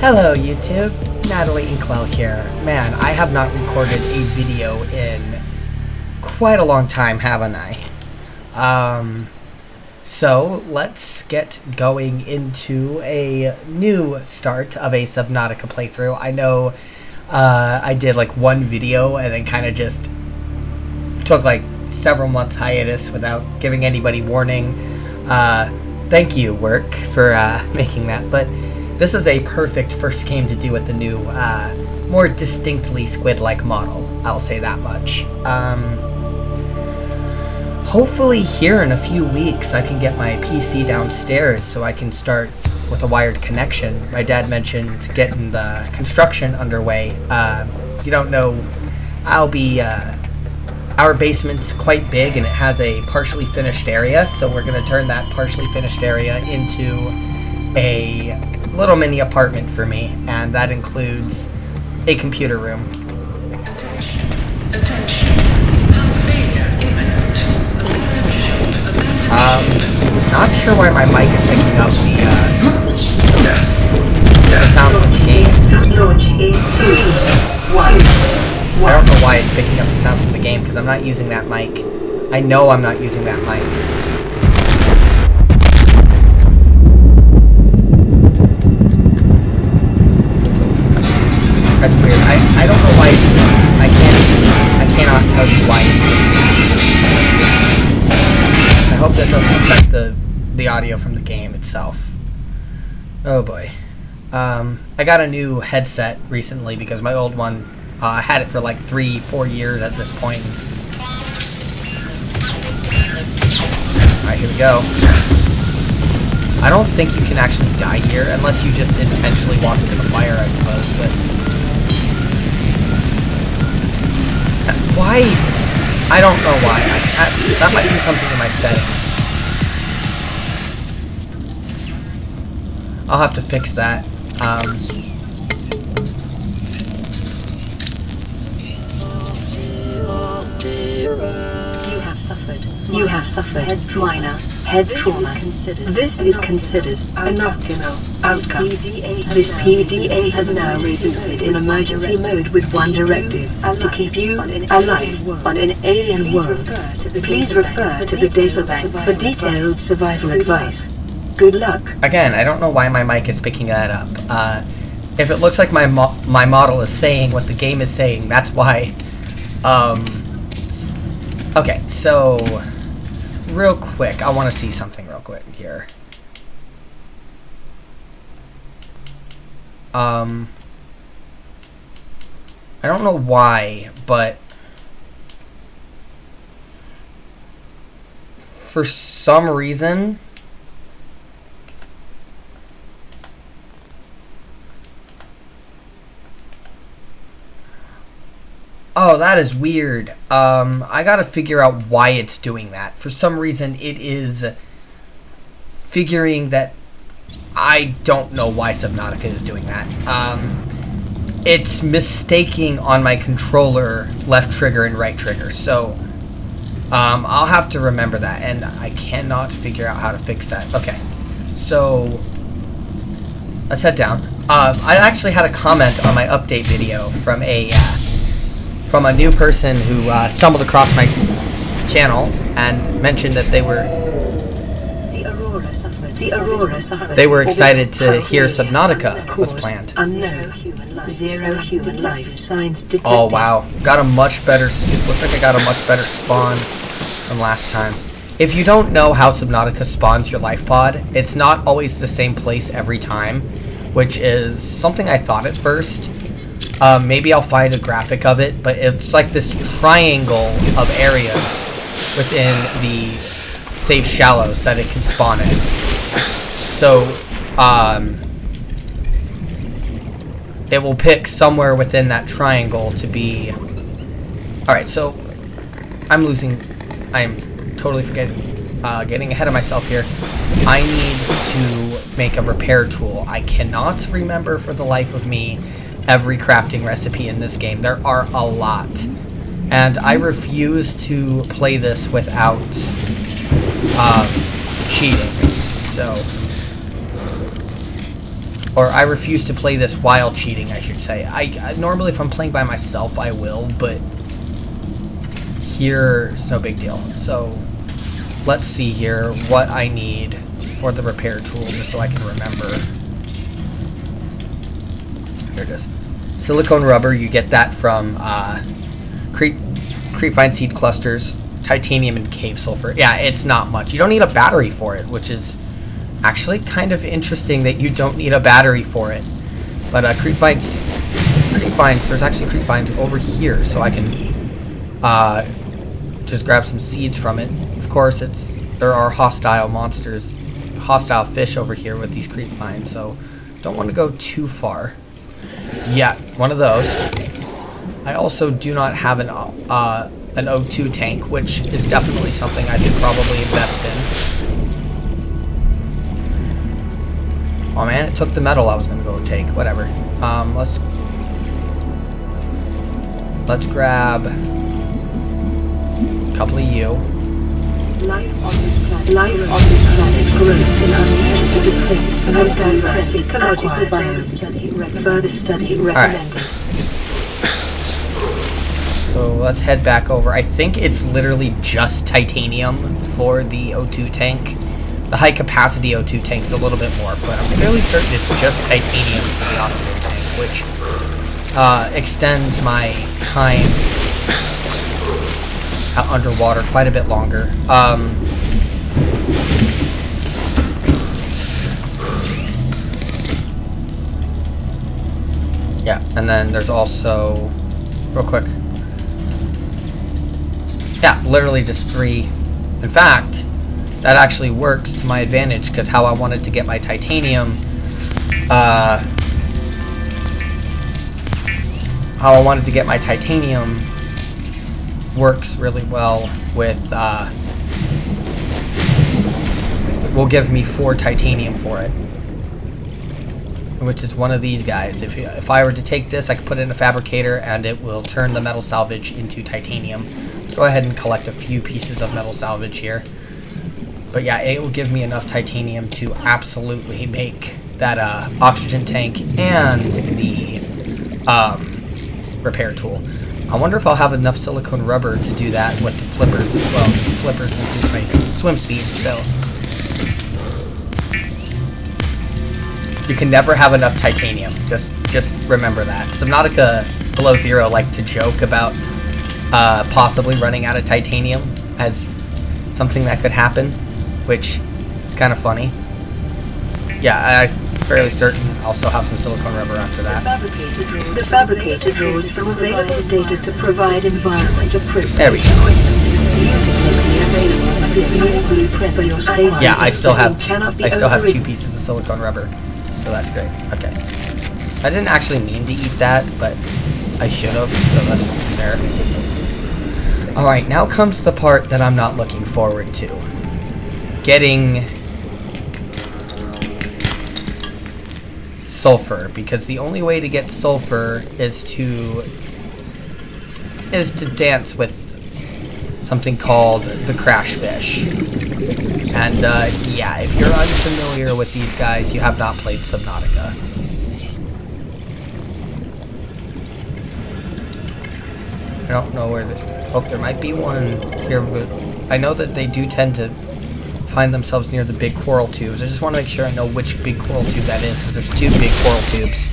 Hello YouTube, Natalie Inkwell here. Man, I have not recorded a video in quite a long time, haven't I? So let's get going into a new start of a Subnautica playthrough. I know I did like one video and then kind of just took like several months hiatus without giving anybody warning. Thank you, work, for making that, but this is a perfect first game to do with the new, more distinctly squid-like model. I'll say that much. Hopefully here in a few weeks I can get my PC downstairs so I can start with a wired connection. My dad mentioned getting the construction underway. You don't know, our basement's quite big and it has a partially finished area, so we're going to turn that partially finished area into a little mini apartment for me, and that includes a computer room. Attention. Hull failure imminent. Not sure why my mic is picking up the sounds from the game. Launch in 2, 1. I don't know why it's picking up the sounds from the game, because I'm not using that mic. I know I'm not using that mic. That's weird. I don't know why it's doing that. I cannot tell you why it's doing that. I hope that doesn't affect the audio from the game itself. Oh boy. I got a new headset recently because my old one, I had it for like 3-4 years at this point. Alright, here we go. I don't think you can actually die here unless you just intentionally walk into the fire, I suppose, but why? I don't know why. That might be something in my settings. I'll have to fix that. You have suffered minor head trauma. This is considered an optimal outcome. This PDA has now rebooted in emergency mode with one directive: to keep you alive on an alien world. Please refer to the databank for detailed survival advice. Good luck. Again, I don't know why my mic is picking that up. If it looks like my model is saying what the game is saying, that's why. Okay, so real quick, I want to see something real quick here. I don't know why, but for some reason oh, that is weird. I gotta figure out why it's doing that. For some reason, it is figuring that I don't know why Subnautica is doing that. It's mistaking on my controller left trigger and right trigger. So, I'll have to remember that, and I cannot figure out how to fix that. Okay, so let's head down. I actually had a comment on my update video from a new person who stumbled across my channel and mentioned that they were excited to hear Subnautica was planned. Zero human life signs detected. Oh wow, got a much better. Looks like I got a much better spawn than last time. If you don't know how Subnautica spawns your life pod, it's not always the same place every time, which is something I thought at first. Maybe I'll find a graphic of it, but it's like this triangle of areas within the safe shallows that it can spawn in. So, it will pick somewhere within that triangle to be... Alright, so I'm totally getting ahead of myself here. I need to make a repair tool. I cannot remember for the life of me every crafting recipe in this game. There are a lot, and I refuse to play this without cheating. So Or I refuse to play this while cheating, I should say. I normally, if I'm playing by myself, I will, but here, it's no big deal. So, let's see here what I need for the repair tool, just so I can remember. Here it is. Silicone rubber, you get that from creepvine seed clusters, titanium, and cave sulfur. Yeah, it's not much. You don't need a battery for it, which is actually kind of interesting that you don't need a battery for it. But creepvines, there's actually creepvines over here, so I can just grab some seeds from it. Of course, there are hostile monsters, hostile fish over here with these creepvines, so don't want to go too far. Yeah, one of those. I also do not have an O2 tank, which is definitely something I should probably invest in. Oh man, it took the metal I was gonna go take. Whatever. Let's grab a couple of you. Life on this planet grows in unusually distinct and diverse ecological biomes. Further study recommended. So let's head back over. I think it's literally just titanium for the O2 tank. The high capacity O2 tank's a little bit more, but I'm fairly certain it's just titanium for the oxygen tank, which extends my time out underwater quite a bit longer. Yeah, and then there's also, real quick, yeah, literally just 3. In fact, that actually works to my advantage, because how I wanted to get my titanium, works really well with, will give me 4 titanium for it, which is one of these guys. If I were to take this, I could put it in a fabricator, and it will turn the metal salvage into titanium. Let's go ahead and collect a few pieces of metal salvage here. But yeah, it will give me enough titanium to absolutely make that oxygen tank and the repair tool. I wonder if I'll have enough silicone rubber to do that with the flippers as well. The flippers increase my swim speed, so you can never have enough titanium. Just remember that. Subnautica Below Zero like to joke about possibly running out of titanium as something that could happen, which is kind of funny. Yeah, I'm fairly certain I'll still have some silicone rubber after that. The fabricator draws from available data to provide environment appropriate. There we go. Yeah, I still have 2 pieces of silicone rubber, so that's great. Okay. I didn't actually mean to eat that, but I should have, so that's fair. Alright, now comes the part that I'm not looking forward to. Getting sulfur, because the only way to get sulfur is to dance with something called the crash fish. And yeah, if you're unfamiliar with these guys, you have not played Subnautica. I don't know where there might be one here, but I know that they do tend to find themselves near the big coral tubes. I just want to make sure I know which big coral tube that is, because there's 2 big coral tubes.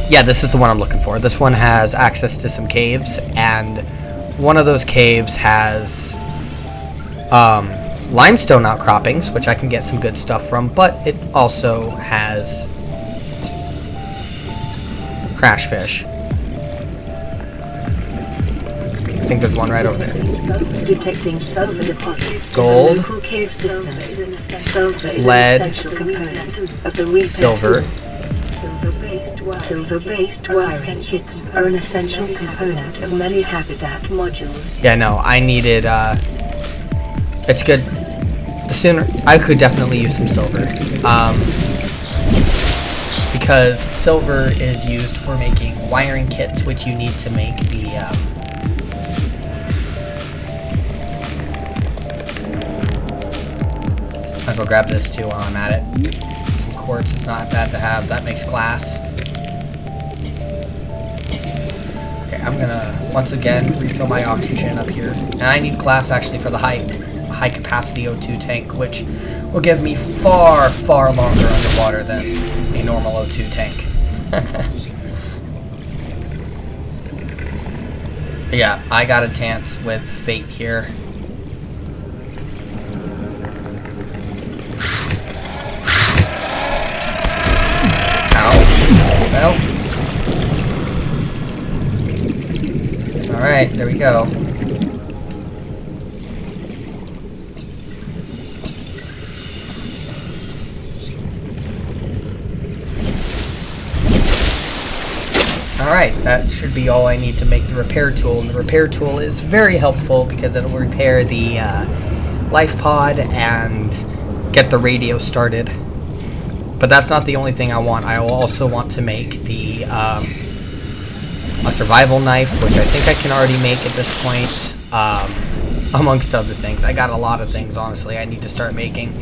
Yeah, this is the one I'm looking for. This one has access to some caves, and one of those caves has limestone outcroppings, which I can get some good stuff from, but it also has crash fish. I think there's one right over there. Detecting sulfur deposits. Gold, Local cave systems. Sulfur is lead, an essential component of the repair silver. Silver-based wiring kits are an essential component of many habitat modules. Yeah, no, I needed, it's good. The sooner, I could definitely use some silver. Because silver is used for making wiring kits, which you need to make the, might as well grab this too while I'm at it. Some quartz is not bad to have. That makes glass. Okay, I'm gonna once again refill my oxygen up here, and I need glass actually for the high capacity O2 tank, which will give me far longer underwater than a normal O2 tank. Yeah, I got a chance with fate here. Ow. Well. Alright, there we go. Alright, that should be all I need to make the repair tool. And the repair tool is very helpful because it'll repair the life pod and get the radio started. But that's not the only thing I want. I will also want to make the a survival knife, which I think I can already make at this point, amongst other things. I got a lot of things, honestly, I need to start making.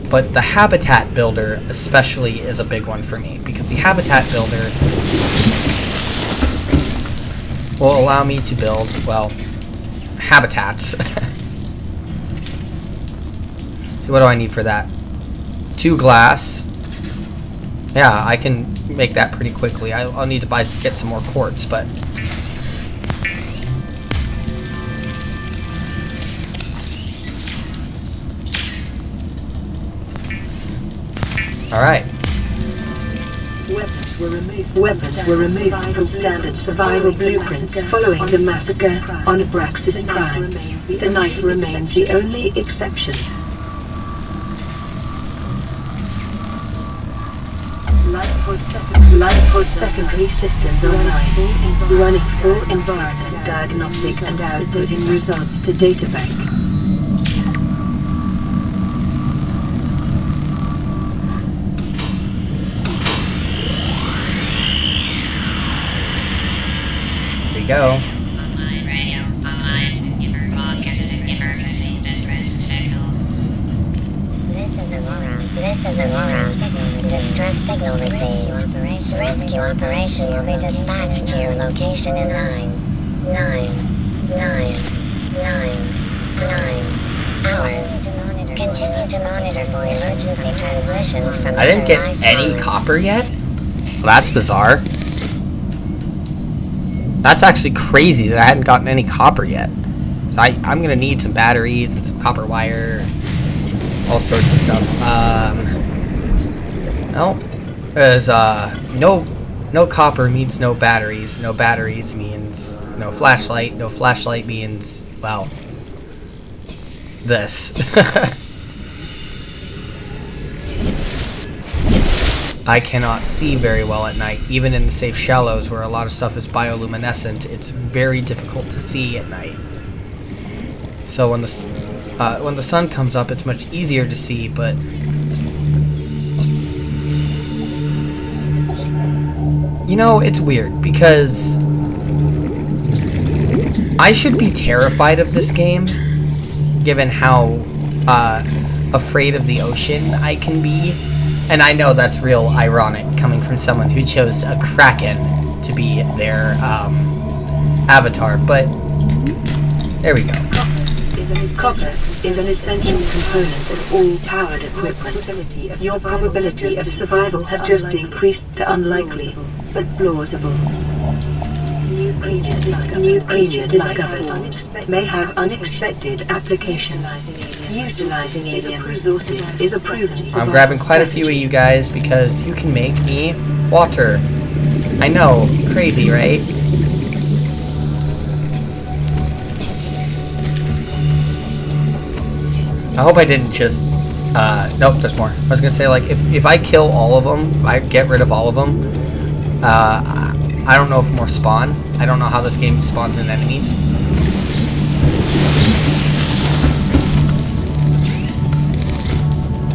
But the habitat builder especially is a big one for me, because the habitat builder will allow me to build, well, habitats. So what do I need for that? 2 glass. Yeah, I can make that pretty quickly. I'll need to get some more quartz, but alright. Weapons were removed from standard survival blueprints following the massacre on Abraxas Prime. The knife remains the only exception. Life pod secondary systems online, running full environment diagnostic and outputting results to databank. There we go. This is Aurora. Distress signal received. Rescue operation will be dispatched to your location in 9 hours. Continue to monitor for emergency transmissions from I didn't get lifelines. any copper yet? Well, that's bizarre. That's actually crazy that I hadn't gotten any copper yet. So I'm gonna need some batteries and some copper wire, all sorts of stuff. No, there's no copper means no batteries. No batteries means no flashlight. No flashlight means, well, this. I cannot see very well at night, even in the safe shallows where a lot of stuff is bioluminescent. It's very difficult to see at night. So when the sun comes up, it's much easier to see, but you know, it's weird because I should be terrified of this game, given how afraid of the ocean I can be. And I know that's real ironic coming from someone who chose a kraken to be their avatar, but there we go. Copper is an essential component of all powered equipment. Your probability of survival has just increased to unlikely, but plausible. New creature discovered may have unexpected applications. Utilizing alien resources is a proven survival I'm grabbing quite a few of you guys because you can make me water. I know, crazy, right? I hope I didn't just, nope, there's more. I was gonna say, like, if I kill all of them, I get rid of all of them, I don't know if more spawn. I don't know how this game spawns in enemies.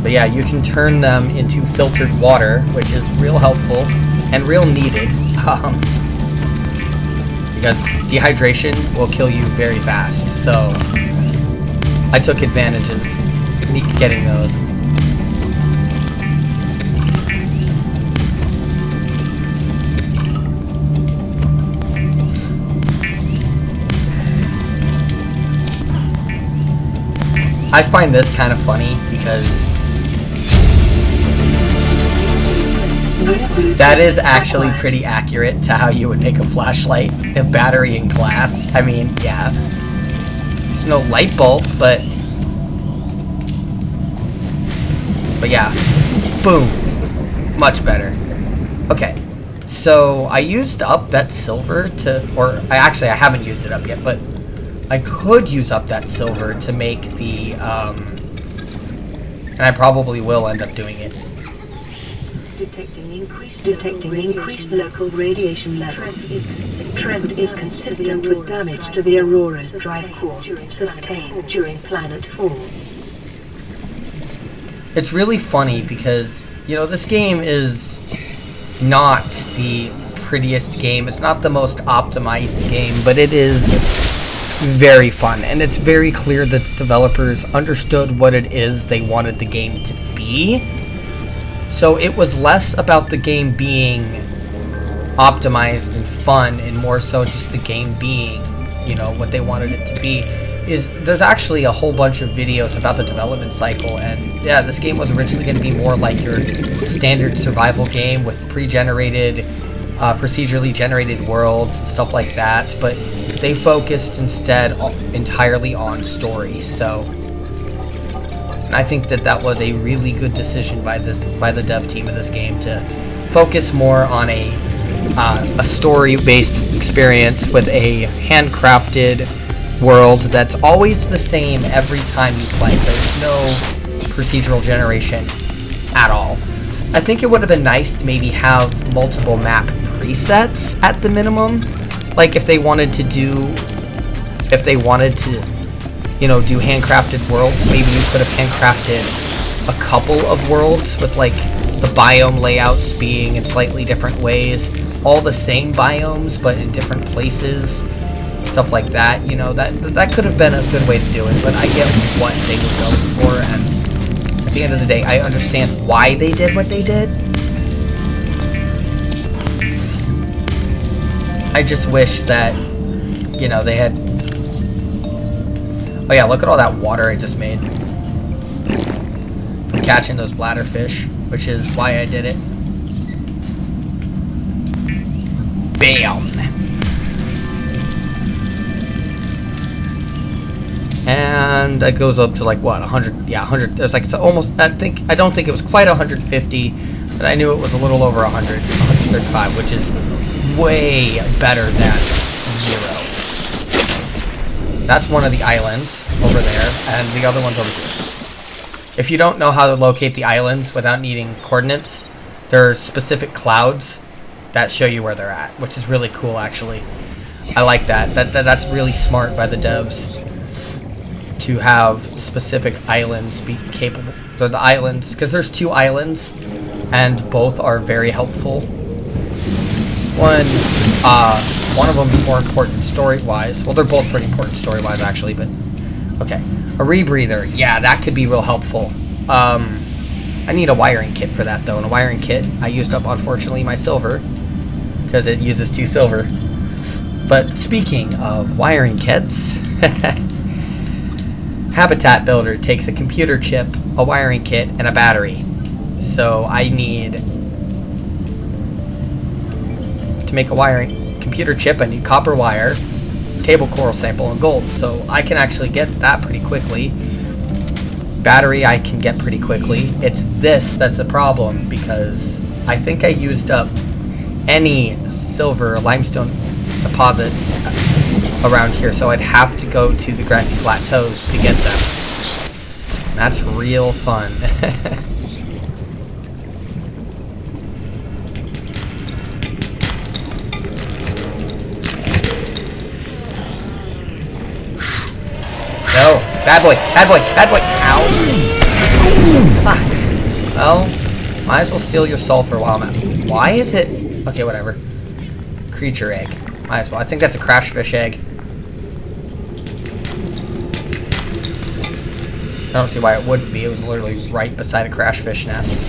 But yeah, you can turn them into filtered water, which is real helpful and real needed, because dehydration will kill you very fast, so I took advantage of getting those. I find this kind of funny because that is actually pretty accurate to how you would make a flashlight, a battery and glass. I mean, yeah. It's no light bulb, but yeah. Boom. Much better. Okay. So I used up that silver I haven't used it up yet, but I could use up that silver to make the, and I probably will end up doing it. Detecting increased local radiation levels. Trend is consistent with damage to the Aurora's drive core sustained during planet fall. It's really funny because, this game is not the prettiest game. It's not the most optimized game, but it is very fun. And it's very clear that the developers understood what it is they wanted the game to be. So it was less about the game being optimized and fun and more so just the game being, what they wanted it to be. There's actually a whole bunch of videos about the development cycle, and yeah, this game was originally going to be more like your standard survival game with pre-generated, procedurally generated worlds and stuff like that, but they focused instead entirely on story. So, and I think that was a really good decision by the dev team of this game to focus more on a story-based experience with a handcrafted world that's always the same every time you play. There's no procedural generation at all. I think it would have been nice to maybe have multiple map presets at the minimum. Like if they wanted to do handcrafted worlds, maybe you could have handcrafted a couple of worlds with like the biome layouts being in slightly different ways, all the same biomes but in different places. Stuff like that, that could have been a good way to do it, but I get what they were going for, and at the end of the day, I understand why they did what they did. I just wish that, they had... Oh yeah, look at all that water I just made from catching those bladderfish, which is why I did it. Bam! And it goes up to like what, 100? Yeah, 100. It's like it's almost. I don't think it was quite 150, but I knew it was a little over 100, 135, which is way better than 0. That's one of the islands over there, and the other one's over here. If you don't know how to locate the islands without needing coordinates, there's specific clouds that show you where they're at, which is really cool, actually. I like that. That's really smart by the devs to have specific islands be capable. They're the islands, because there's 2 islands, and both are very helpful. One of them is more important story-wise. Well, they're both pretty important story-wise, actually, but... Okay. A rebreather. Yeah, that could be real helpful. I need a wiring kit for that, though, and a wiring kit, I used up, unfortunately, my silver, because it uses 2 silver. But speaking of wiring kits... Habitat Builder takes a computer chip, a wiring kit, and a battery. So I need to make a wiring computer chip. I need copper wire, table coral sample, and gold. So I can actually get that pretty quickly. Battery I can get pretty quickly. It's this that's the problem, because I think I used up any silver limestone deposits around here, so I'd have to go to the grassy plateaus to get them. That's real fun. No, bad boy, bad boy, bad boy. Ow. Fuck. Well, might as well steal your soul for a while now. Why is it? Okay, whatever. Creature egg. Might as well. I think that's a crash fish egg. I don't see why it wouldn't be. It was literally right beside a crash fish nest.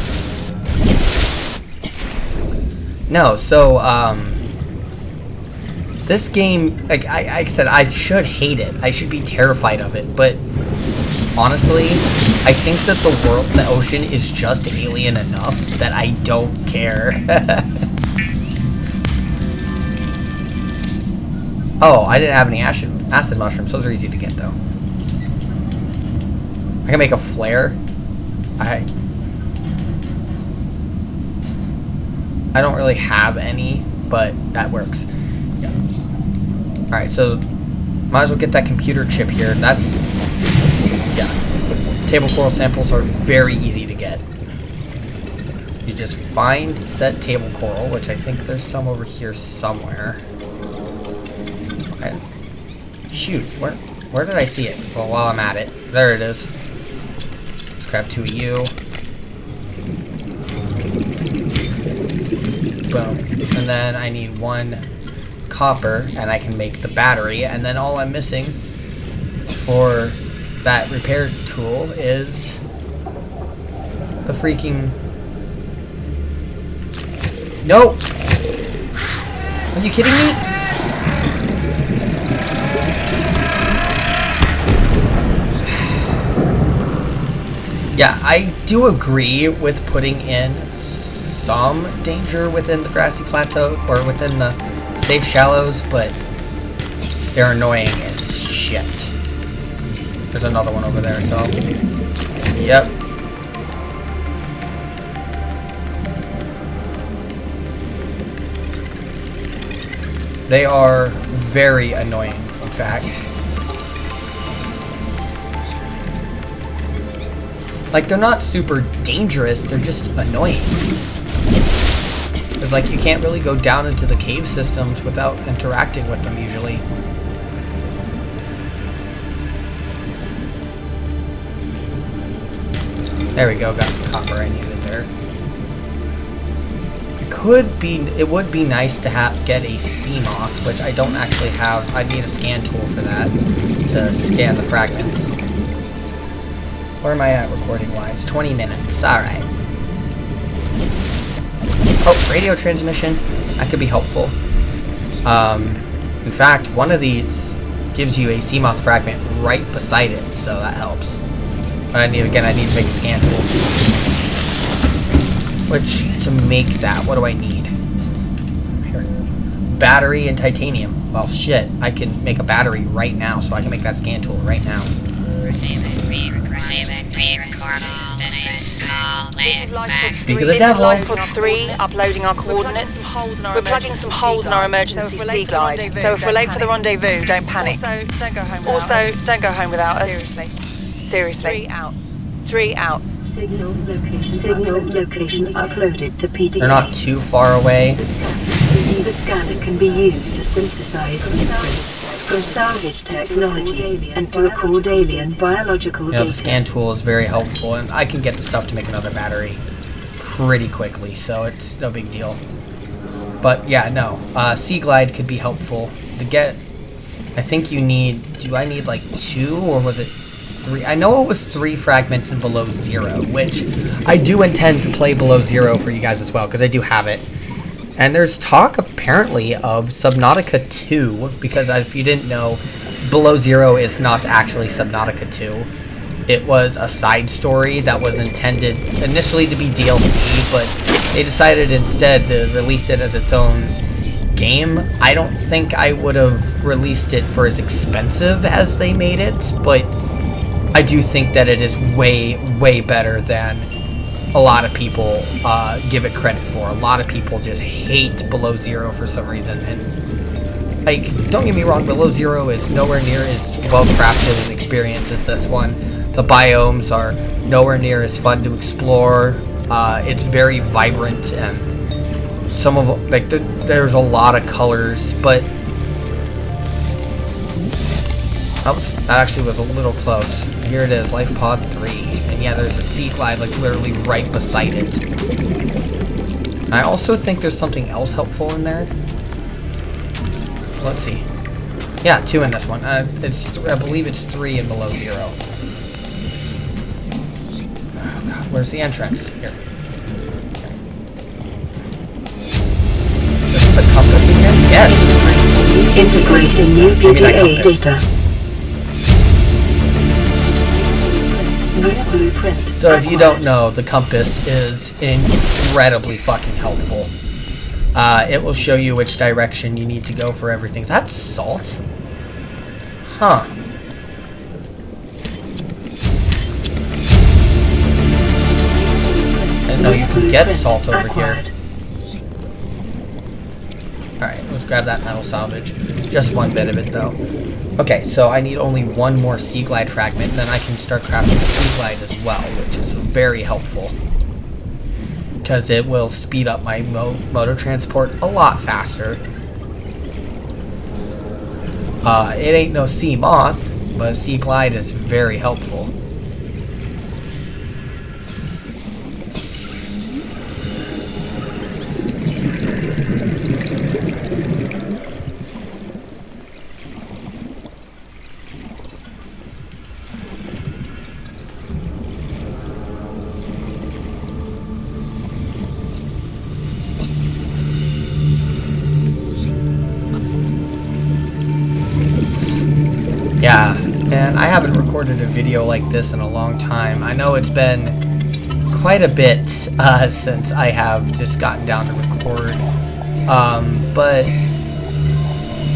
No, so, this game, like I said, I should hate it. I should be terrified of it, but honestly, I think that the ocean is just alien enough that I don't care. Oh, I didn't have any acid mushrooms. Those are easy to get, though. I can make a flare. I don't really have any, but that works. Yeah. Alright, so might as well get that computer chip here. That's... yeah. Table coral samples are very easy to get. You just find said table coral, which I think there's some over here somewhere. Shoot, where did I see it? Well, while I'm at it. There it is. Let's grab 2 of you. Boom. And then I need 1 copper, and I can make the battery. And then all I'm missing for that repair tool is the freaking... No! Are you kidding me? Yeah, I do agree with putting in some danger within the grassy plateau or within the safe shallows, but they're annoying as shit. There's another one over there, so... Yep. They are very annoying, in fact. Like, they're not super dangerous, they're just annoying. It's like you can't really go down into the cave systems without interacting with them usually. There we go, got the copper I needed there. It would be nice to get a sea moth, which I don't actually have. I need a scan tool for that to scan the fragments. Where am I at recording-wise? 20 minutes. Alright. Oh, radio transmission. That could be helpful. In fact, one of these gives you a Seamoth fragment right beside it, so that helps. But I need to make a scan tool. Which, to make that, what do I need? Here. Battery and titanium. Well, shit. I can make a battery right now, so I can make that scan tool right now. Speak of the devil. Pod 3, uploading our coordinates. We're plugging some holes in our emergency sea glide. So if we're late for the rendezvous, don't panic. Also, don't go home without us. Seriously. 3 out. Signal location uploaded to PDA. They're not too far away. The scanner can be used to synthesize blueprints from salvage technology and to record alien biological data. The scan tool is very helpful, and I can get the stuff to make another battery pretty quickly, so it's no big deal. But yeah, no, Sea Glide could be helpful to get. I think you need. Do I need like 2 or was it 3? I know it was 3 fragments in Below Zero, which I do intend to play Below Zero for you guys as well because I do have it. And there's talk, apparently, of Subnautica 2, because if you didn't know, Below Zero is not actually Subnautica 2. It was a side story that was intended initially to be DLC, but they decided instead to release it as its own game. I don't think I would have released it for as expensive as they made it, but I do think that it is way, way better than a lot of people give it credit for. A lot of people just hate Below Zero for some reason, and like, don't get me wrong, Below Zero is nowhere near as well crafted an experience as this one. The biomes are nowhere near as fun to explore. It's very vibrant, and some of like there's a lot of colors, but that actually was a little close. Here it is, Life Pod 3. And yeah, there's a Sea Glide like literally right beside it. I also think there's something else helpful in there. Let's see. Yeah, 2 in this one. I believe it's 3 in Below Zero. Oh god, where's the entrance? Here. Isn't the compass in here? Yes! Integrating new PDA data. Blueprint. So if you don't know, the compass is incredibly fucking helpful. It will show you which direction you need to go for everything. Is that salt? Huh. I didn't know you could get salt over here. Alright, let's grab that metal salvage. Just one bit of it, though. Okay, so I need only one more sea glide fragment, and then I can start crafting the sea glide as well, which is very helpful. Because it will speed up my motor transport a lot faster. It ain't no sea moth, but a sea glide is very helpful. Yeah, and I haven't recorded a video like this in a long time. I know it's been quite a bit since I have just gotten down to record, but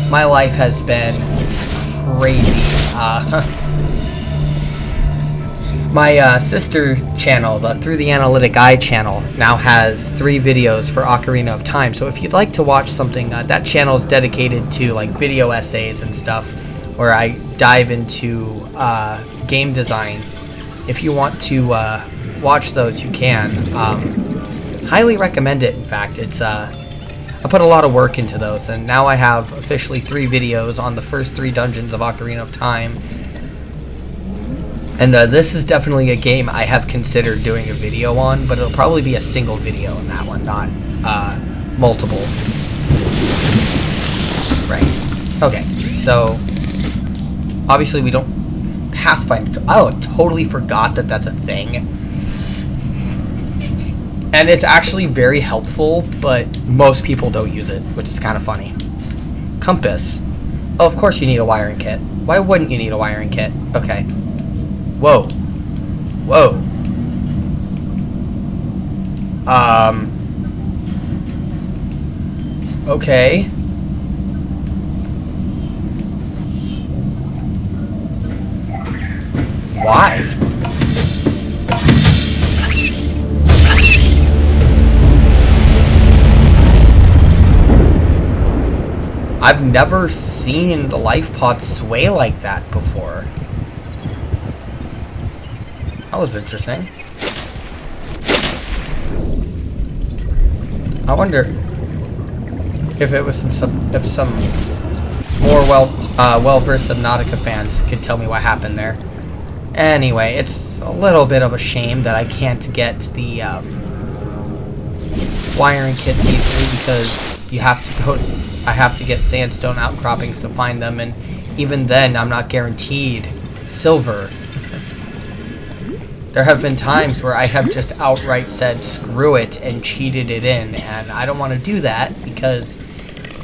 my life has been crazy. My sister channel, the Through the Analytic Eye channel, now has 3 videos for Ocarina of Time. So if you'd like to watch something, that channel is dedicated to like video essays and stuff, where I dive into game design. If you want to watch those, you can. Highly recommend it. In fact, it's I put a lot of work into those, and now I have officially 3 videos on the first 3 dungeons of Ocarina of Time. And this is definitely a game I have considered doing a video on, but it'll probably be a single video on that one, not multiple. Right. Okay, so obviously we don't Pathfinder. Oh, I totally forgot that that's a thing. And it's actually very helpful, but most people don't use it, which is kind of funny. Compass. Oh, of course you need a wiring kit. Why wouldn't you need a wiring kit? Okay. Whoa. Whoa. Okay. Why? I've never seen the life pod sway like that before. That was interesting. I wonder if it was some more well-versed Subnautica fans could tell me what happened there. Anyway, it's a little bit of a shame that I can't get the wiring kits easily, because I have to get sandstone outcroppings to find them, and even then I'm not guaranteed silver. There have been times where I have just outright said screw it and cheated it in, and I don't want to do that, because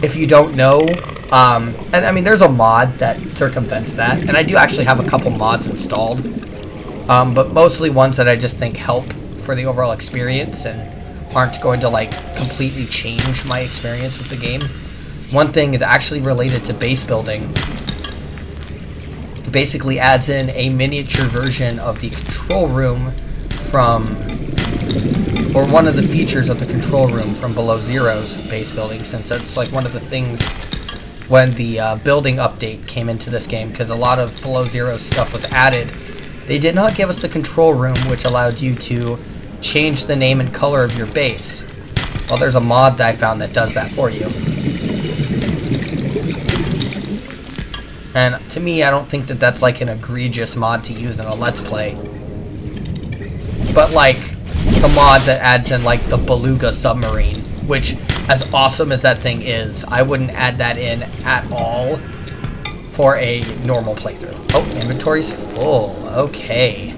if you don't know, and I mean there's a mod that circumvents that, and I do actually have a couple mods installed, but mostly ones that I just think help for the overall experience and aren't going to like completely change my experience with the game. One thing is actually related to base building. It basically adds in a miniature version of the control room or one of the features of the control room from Below Zero's base building, since it's like one of the things when the building update came into this game, because a lot of Below Zero's stuff was added. They did not give us the control room, which allowed you to change the name and color of your base. Well, there's a mod that I found that does that for you. And to me, I don't think that that's like an egregious mod to use in a Let's Play. But like the mod that adds in like the Beluga submarine, which as awesome as that thing is, I wouldn't add that in at all for a normal playthrough. Oh, inventory's full. Okay.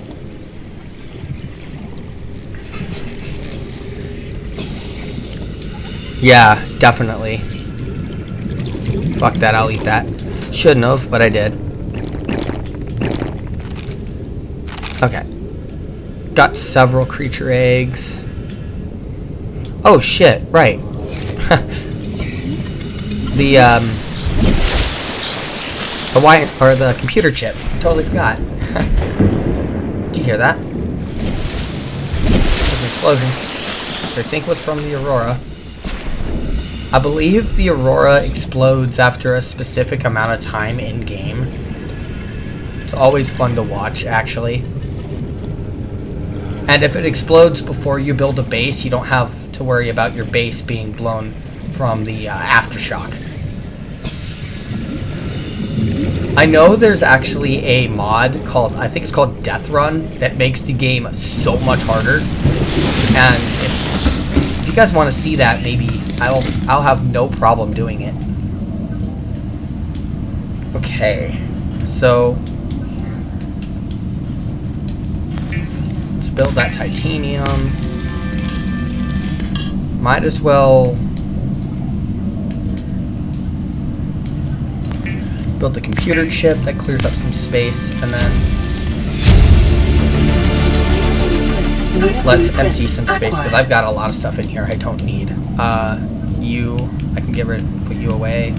Yeah, definitely. Fuck that, I'll eat that. Shouldn't have, but I did. Okay. got several creature eggs. Oh shit! Right. The wire or the computer chip. Totally forgot. Did you hear that? There's an explosion, which I think was from the Aurora. I believe the Aurora explodes after a specific amount of time in game. It's always fun to watch, actually. And if it explodes before you build a base, you don't have to worry about your base being blown from the aftershock. I know there's actually a mod called, I think it's called Death Run, that makes the game so much harder. And if you guys want to see that, maybe I'll have no problem doing it. Okay, so let's build that titanium. Might as well build the computer chip. That clears up some space, and then let's empty some space because I've got a lot of stuff in here I don't need. I can get rid, put you away.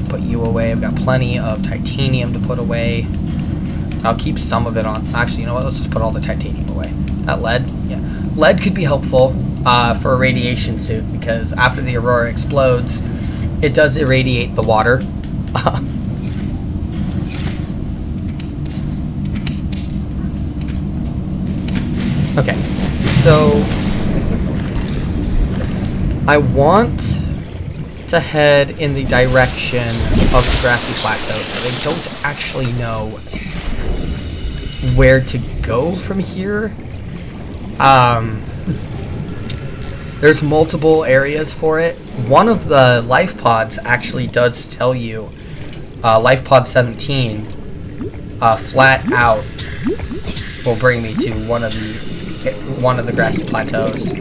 Put you away. I've got plenty of titanium to put away. I'll keep some of it on. Actually, you know what? Let's just put all the titanium away. That lead, yeah, lead could be helpful for a radiation suit because after the Aurora explodes, it does irradiate the water. Okay, so I want to head in the direction of the grassy plateaus, but I don't actually know where to go from here. There's multiple areas for it. One of the life pods actually does tell you, life pod 17, flat out will bring me to one of the grassy plateaus.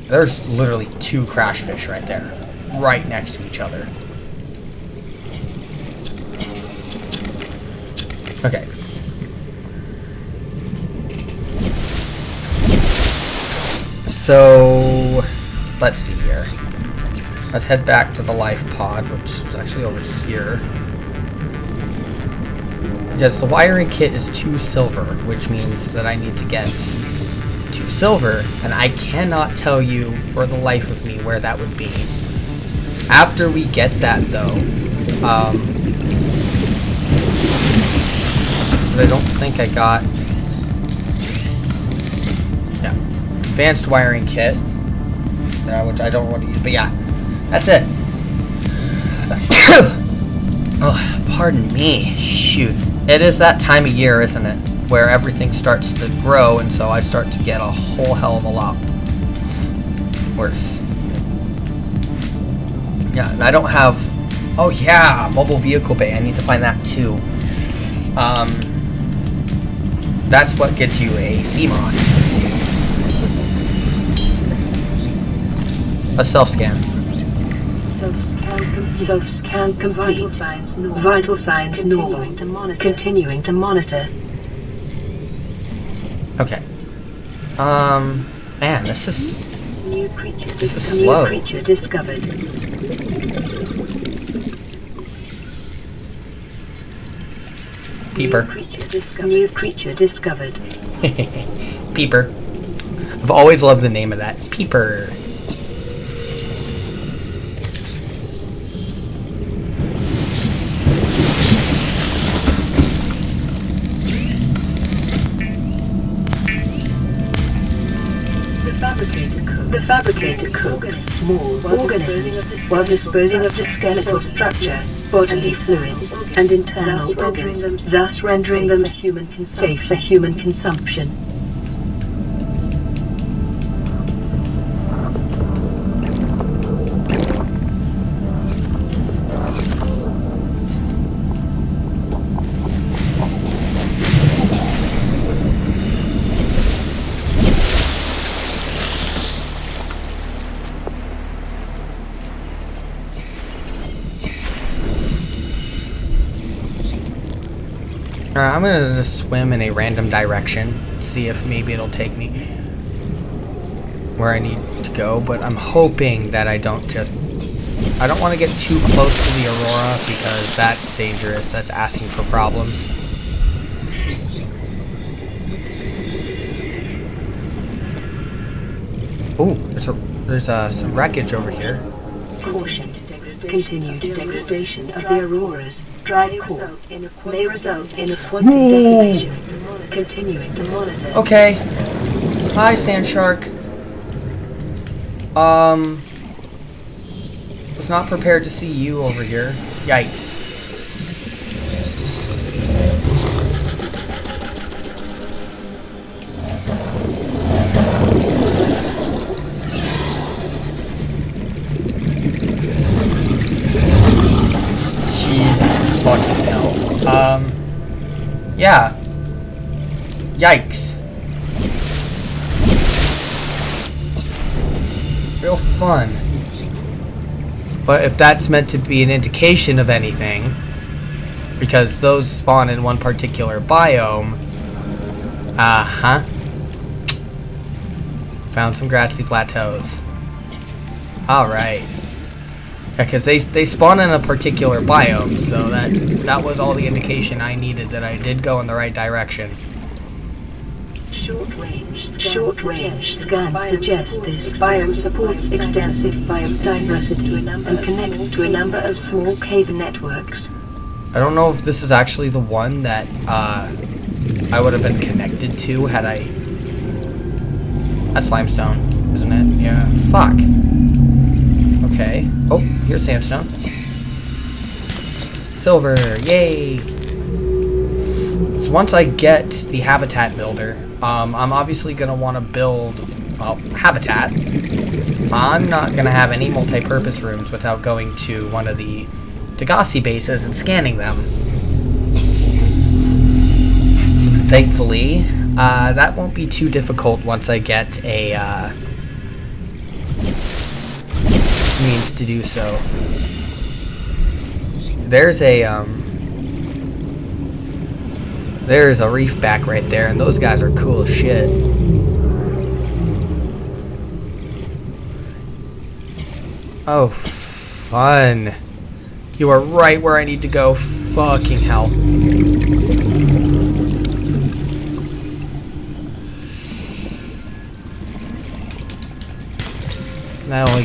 There's literally 2 crash fish right there, right next to each other. Okay. So, let's see here. Let's head back to the life pod, which is actually over here. Because the wiring kit is 2 silver, which means that I need to get 2 silver, and I cannot tell you for the life of me where that would be. After we get that, though, because I don't think I got, yeah, advanced wiring kit, which I don't want to use, but yeah, that's it. Oh, pardon me, shoot. It is that time of year, isn't it, where everything starts to grow, and so I start to get a whole hell of a lot worse. Yeah, and I don't have... Oh yeah, mobile vehicle bay. I need to find that too. That's what gets you a CMOD. A self-scan. Self-scan complete. Vital signs normal. Continuing to monitor. Okay. Man, this is slow. New creature discovered. Peeper. New creature discovered. Peeper. I've always loved the name of that. Peeper. The fabricator cooks small organisms while disposing of the skeletal structure, bodily fluids, and internal organs, thus rendering them safe for human consumption. Alright, I'm gonna just swim in a random direction, see if maybe it'll take me where I need to go, but I'm hoping that I don't want to get too close to the Aurora because that's dangerous. That's asking for problems. Oh, there's some wreckage over here. Caution. Continued degradation of the Aurora's drive core may result in a quantum detonation. Continuing to monitor. Okay. Hi, Sand Shark. Was not prepared to see you over here. Yikes. Jesus fucking hell. Yeah. Yikes. Real fun. But if that's meant to be an indication of anything, because those spawn in one particular biome, found some grassy plateaus. Alright. Yeah, because they spawn in a particular biome, so that was all the indication I needed that I did go in the right direction. Short-range scans suggest this biome supports extensive biodiversity and connects to a number of small cave networks. I don't know if this is actually the one that I would have been connected to had I... That's limestone, isn't it? Yeah. Fuck. Okay. Oh, here's sandstone. Silver. Yay! So once I get the habitat builder, I'm obviously going to want to build, well, habitat. I'm not going to have any multi-purpose rooms without going to one of the Degassi bases and scanning them. Thankfully, that won't be too difficult once I get a means to do so. There's a reef back right there, and those guys are cool as shit. Oh, fun. You are right where I need to go. Fucking hell.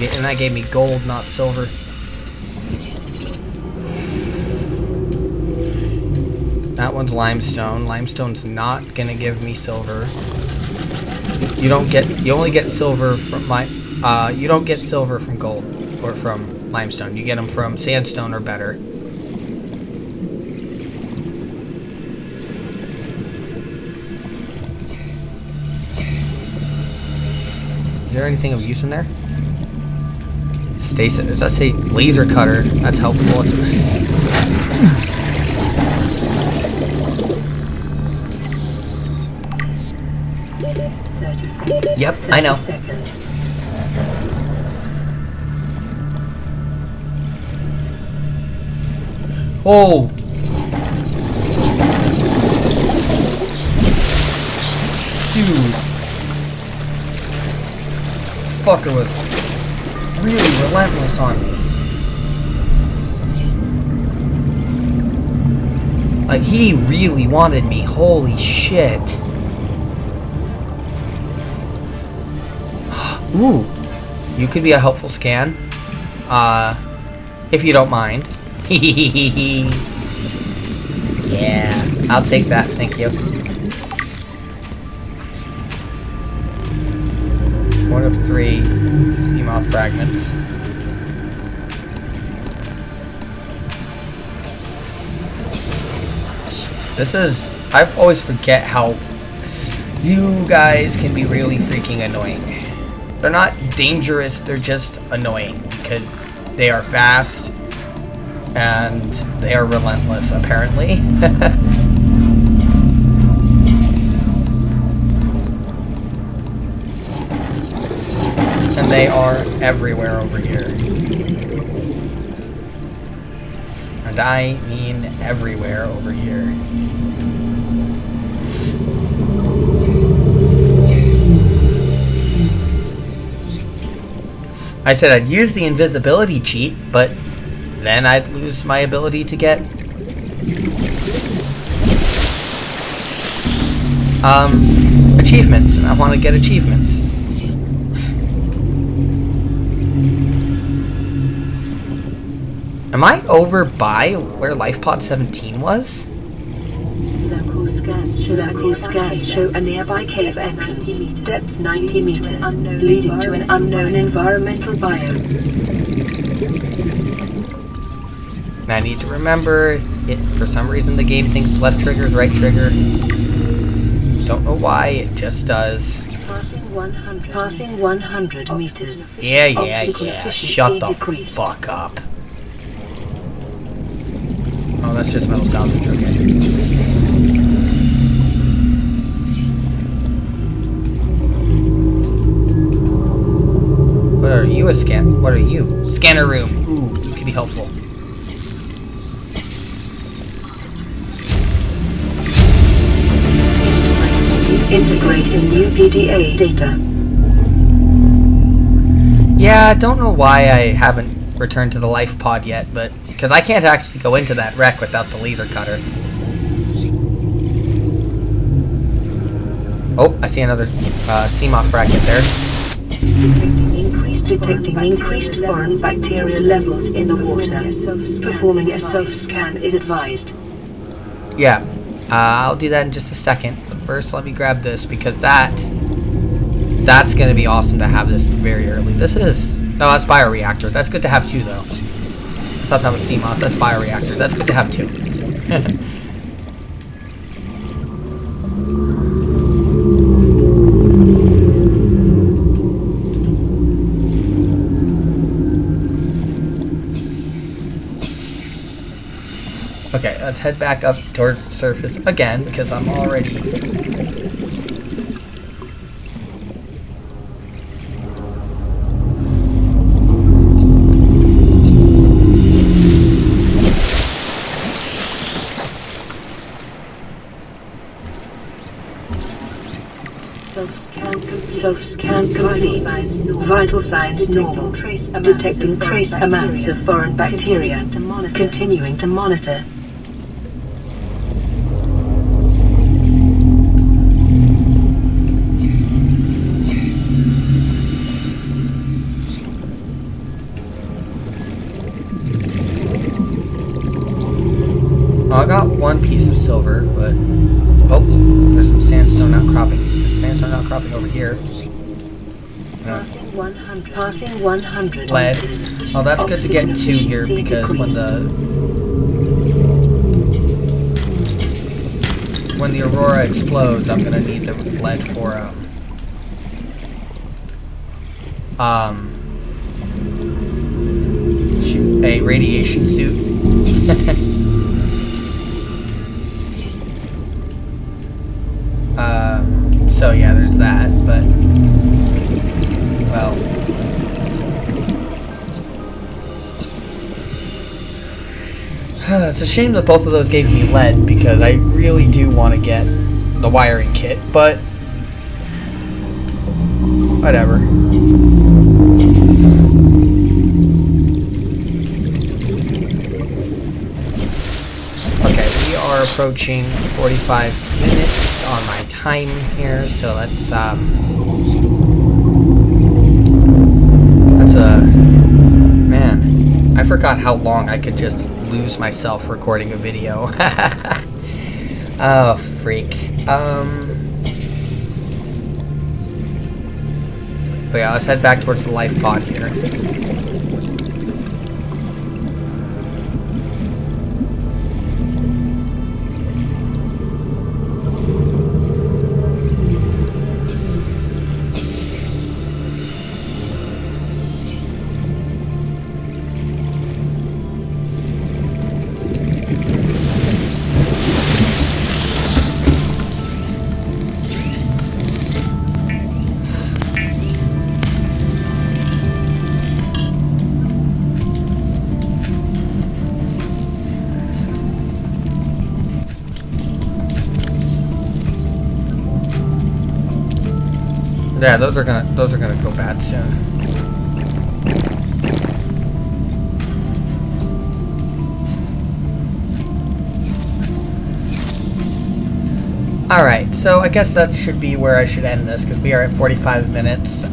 And that gave me gold, not silver. That one's limestone. Limestone's not gonna give me silver. You only get silver from you don't get silver from gold or from limestone. You get them from sandstone or better. Is there anything of use in there? Stasis. Does that say laser cutter? That's helpful. Yep, I know. Oh! Dude. Fucker was really relentless on me. Like, he really wanted me. Holy shit. Ooh, you could be a helpful scan, if you don't mind. Yeah, I'll take that, thank you. One of 3 Seamoth fragments. This is... I always forget how you guys can be really freaking annoying. They're not dangerous, they're just annoying because they are fast and they are relentless, apparently. And they are everywhere over here. And I mean everywhere over here. I said I'd use the invisibility cheat, but then I'd lose my ability to get achievements, and I want to get achievements. Am I over by where LifePod 17 was? Local scans show a nearby cave entrance, depth 90 meters, leading to an unknown environmental biome. And I need to remember it. For some reason, the game thinks left trigger is right trigger. Don't know why, it just does. Passing 100 meters. Yeah. Shut the fuck up. Oh, that's just metal salvage, okay. What are you a scan? What are you? Scanner room. Ooh, it could be helpful. Integrating new PDA data. Yeah, I don't know why I haven't returned to the life pod yet, but because I can't actually go into that wreck without the laser cutter. Oh, I see another CMOF fragment there. Detecting increased foreign bacteria levels in the water. Performing a self-scan is advised. Yeah, I'll do that in just a second. But first, let me grab this because that's going to be awesome to have this very early. This is... No, that's bioreactor. That's good to have two, though. I thought that was CMOF. That's bioreactor. That's good to have two. Okay, let's head back up towards the surface again, because I'm already... Self-scan complete. Vital signs normal. Detecting trace amounts of foreign bacteria. Continuing to monitor. I got one piece of silver, but... Oh, there's some sandstone outcropping. There's sandstone outcropping over here. Passing 100 Lead. meters. Oh, that's good to get two here, because when the Aurora explodes, I'm gonna need the lead for, shoot, a radiation suit. So yeah, there's that, but, well, it's a shame that both of those gave me lead, because I really do want to get the wiring kit, but whatever. Okay, we are approaching 45 minutes on my time here, so that's a man, I forgot how long I could just lose myself recording a video. Oh freak. But yeah, let's head back towards the life pod here. Yeah, those are gonna go bad soon. Alright, so I guess that should be where I should end this, because we are at 45 minutes.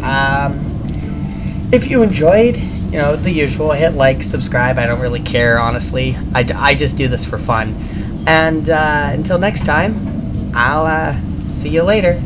If you enjoyed, you know, the usual, hit like, subscribe. I don't really care, honestly. I just do this for fun. And until next time, I'll see you later.